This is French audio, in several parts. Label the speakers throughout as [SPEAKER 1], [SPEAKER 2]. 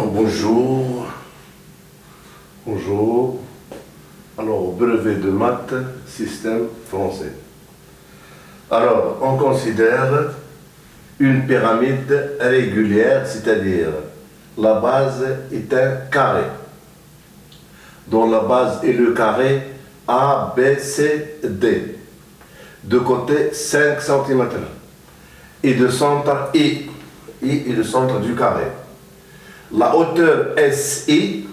[SPEAKER 1] Alors bonjour, alors brevet de maths, système français. Alors on considère une pyramide régulière, c'est-à-dire la base est un carré, dont la base est le carré A, B, C, D, de côté 5 cm, et de centre I est le centre du carré. La hauteur SI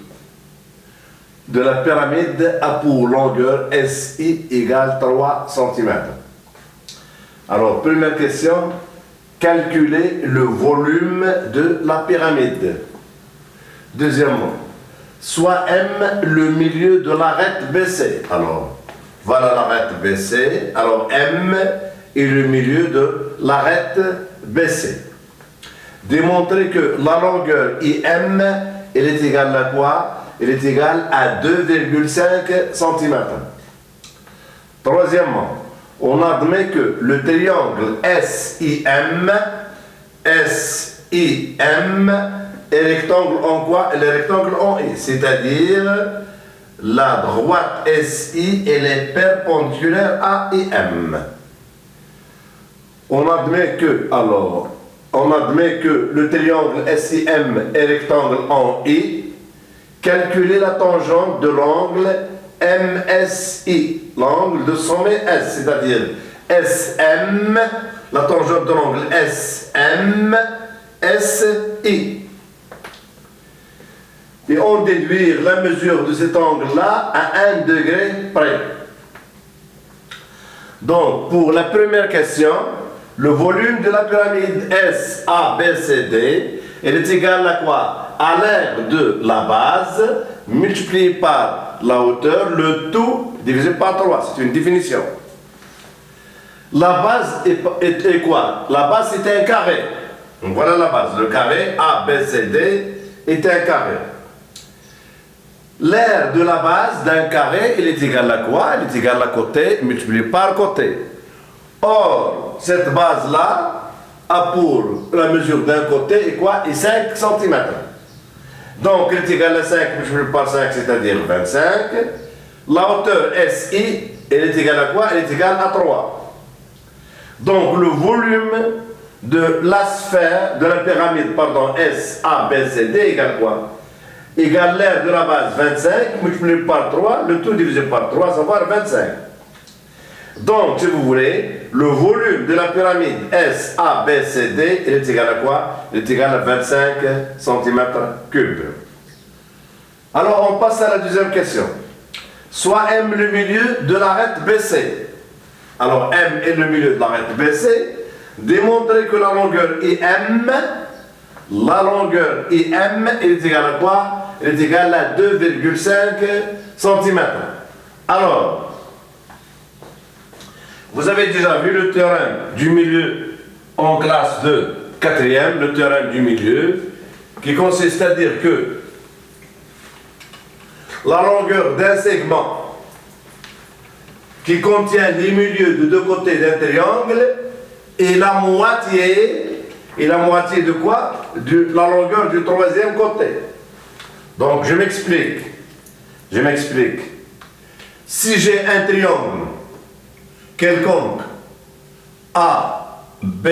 [SPEAKER 1] de la pyramide a pour longueur SI égale 3 cm. Alors, première question, calculer le volume de la pyramide. Deuxièmement, soit M le milieu de l'arête BC. Alors, voilà l'arête BC. Alors, M est le milieu de l'arête BC. Démontrer que la longueur IM, elle est égale à quoi? Elle est égale à 2,5 cm. Troisièmement, on admet que le triangle SIM est rectangle en quoi? Elle est rectangle en I, c'est-à-dire la droite SI, elle est perpendiculaire à IM. On admet que le triangle SIM est rectangle en I. Calculer la tangente de l'angle MSI, l'angle de sommet S, c'est-à-dire SM, la tangente de l'angle SM, SI. Et on déduire la mesure de cet angle-là à 1 degré près. Donc, pour la première question, le volume de la pyramide SABCD, elle est égale à quoi? À l'aire de la base, multiplié par la hauteur, le tout divisé par 3. C'est une définition. La base est quoi? La base est un carré. Donc voilà la base. Le carré ABCD est un carré. L'aire de la base d'un carré, elle est égale à quoi? Elle est égale à côté multiplié par côté. Or, cette base-là a pour la mesure d'un côté et quoi? Et 5 cm. Donc, elle est égale à 5 multiplié par 5, c'est-à-dire 25. La hauteur SI, elle est égale à quoi? Elle est égale à 3. Donc, le volume de la sphère, de la pyramide, SABCD égale quoi? Égale l'aire de la base 25 multiplié par 3, le tout divisé par 3, ça va faire 25. Donc, si vous voulez, le volume de la pyramide SABCD, il est égal à quoi? Il est égal à 25 cm3. Alors, on passe à la deuxième question. Soit M le milieu de l'arête BC. Alors, M est le milieu de l'arête BC. Démontrer que la longueur IM, elle est égale à quoi? Elle est égale à 2,5 cm. Alors, vous avez déjà vu le théorème du milieu en classe de 4e, le théorème du milieu, qui consiste à dire que la longueur d'un segment qui contient les milieux de deux côtés d'un triangle est la moitié de quoi? De la longueur du troisième côté. Donc je m'explique. Si j'ai un triangle quelconque A, B,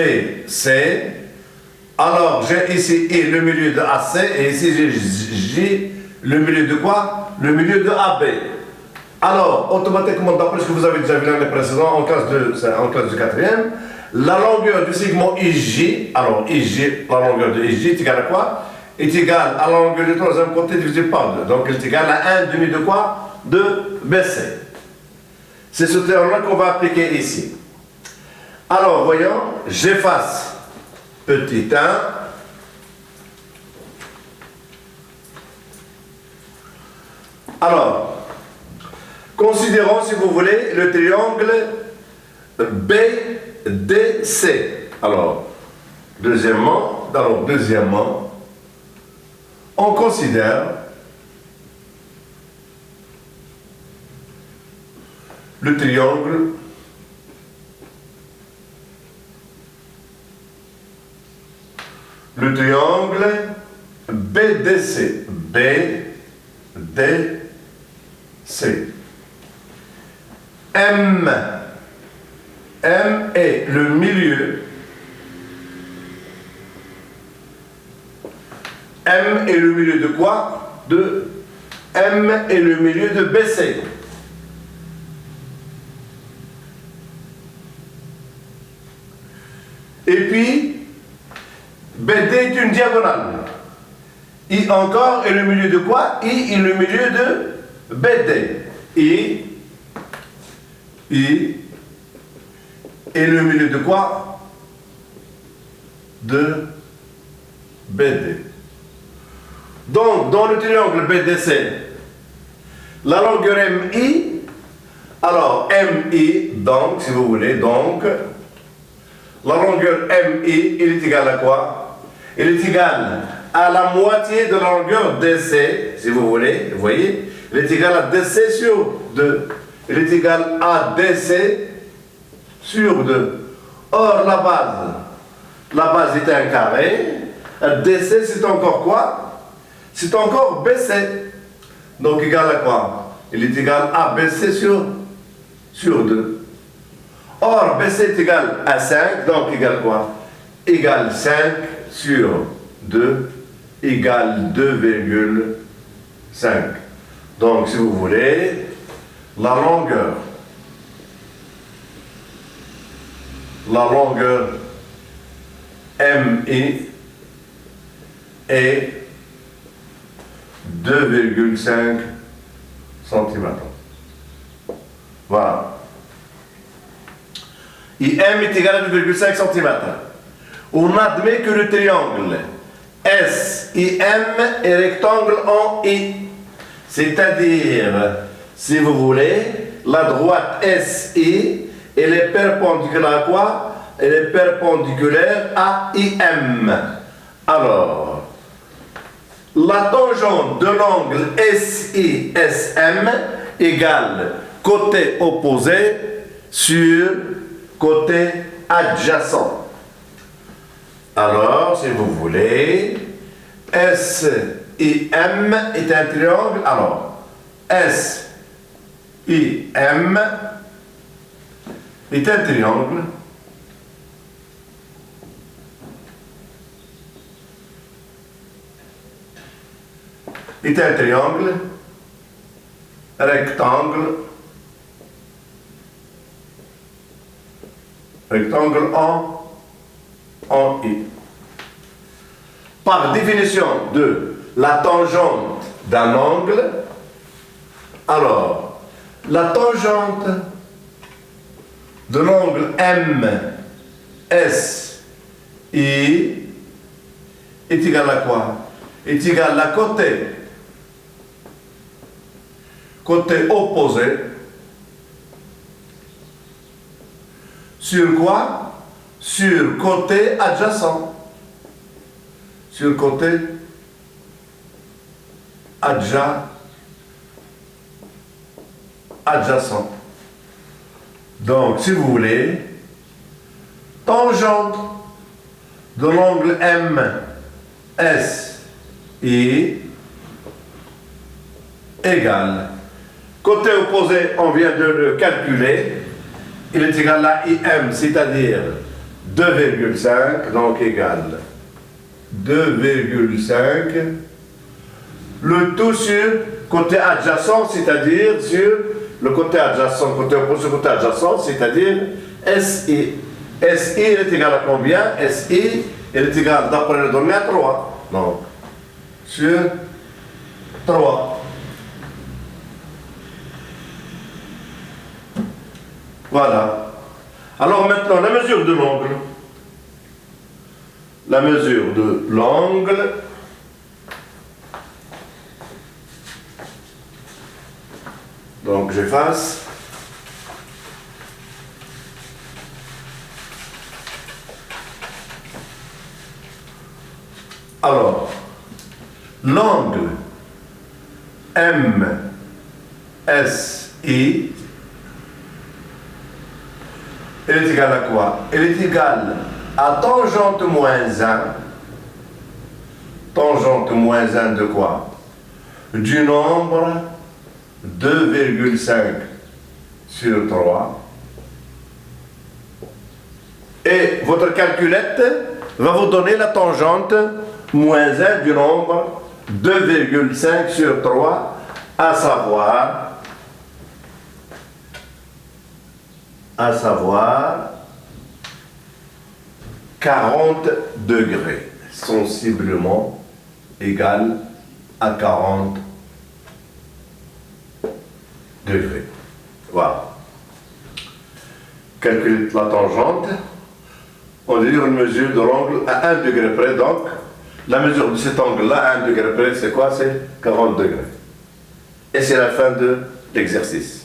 [SPEAKER 1] C, alors j'ai ici I le milieu de AC et ici j'ai J le milieu de quoi? Le milieu de AB. Alors, automatiquement, d'après ce que vous avez déjà vu l'année précédente en classe de 4e, la longueur du segment IJ, alors IJ, la longueur de IJ est égale à quoi? Est égale à la longueur du troisième côté divisé par 2. Donc, elle est égale à 1 demi de quoi? De BC. C'est ce théorème-là qu'on va appliquer ici. Alors, voyons, j'efface petit 1. Alors, considérons, si vous voulez, le triangle BDC. Alors, deuxièmement, on considère le triangle BDC. BDC. M. M est le milieu. M est le milieu de quoi? De M est le milieu de BC. Et puis, BD est une diagonale. I encore est le milieu de quoi? I est le milieu de BD. I est le milieu de quoi? De BD. Donc, dans le triangle BDC, la longueur MI, alors MI, donc, si vous voulez, donc, la longueur MI, il est égal à quoi? Il est égal à la moitié de la longueur DC, si vous voulez, vous voyez? Il est égal à DC sur 2. Il est égal à DC sur 2. Or, la base est un carré. DC, c'est encore quoi? C'est encore BC. Donc, égal à quoi? Il est égal à BC sur 2. Or, BC est égal à 5, donc égal quoi? Égal 5 sur 2 égale 2,5. Donc, si vous voulez, la longueur MI est 2,5 cm. Voilà. IM est égal à 2,5 cm. On admet que le triangle SIM est rectangle en I. C'est-à-dire, si vous voulez, la droite SI, elle est perpendiculaire à quoi? Elle est perpendiculaire à IM. Alors, la tangente de l'angle SISM égale côté opposé sur côté adjacent. Alors, si vous voulez, SIM est un triangle. Alors, SIM est un triangle rectangle en I. Par définition de la tangente d'un angle, alors, la tangente de l'angle MSI est égale à quoi? Est égale à côté opposé sur quoi? Sur côté adjacent. Sur côté adjacent. Donc, si vous voulez, tangente de l'angle MSI égale. Côté opposé, on vient de le calculer. Il est égal à IM, c'est-à-dire 2,5, donc égal 2,5. Le tout sur côté adjacent, c'est-à-dire sur le côté adjacent, côté opposé, côté adjacent, c'est-à-dire SI. SI, il est égal à combien? SI, il est égal, d'après le données, à 3. Donc, sur 3. Voilà. Alors maintenant, la mesure de l'angle. La mesure de l'angle. Donc j'efface. Alors, l'angle MSI, elle est égale à quoi? Elle est égale à tangente moins 1 tangente moins 1 de quoi? Du nombre 2,5 sur 3. Et votre calculette va vous donner la tangente moins 1 du nombre 2,5 sur 3, à savoir 40 degrés, sensiblement égal à 40 degrés. Voilà. Calculez la tangente. On dit une mesure de l'angle à 1 degré près, donc la mesure de cet angle-là à 1 degré près, c'est quoi? C'est 40 degrés. Et c'est la fin de l'exercice.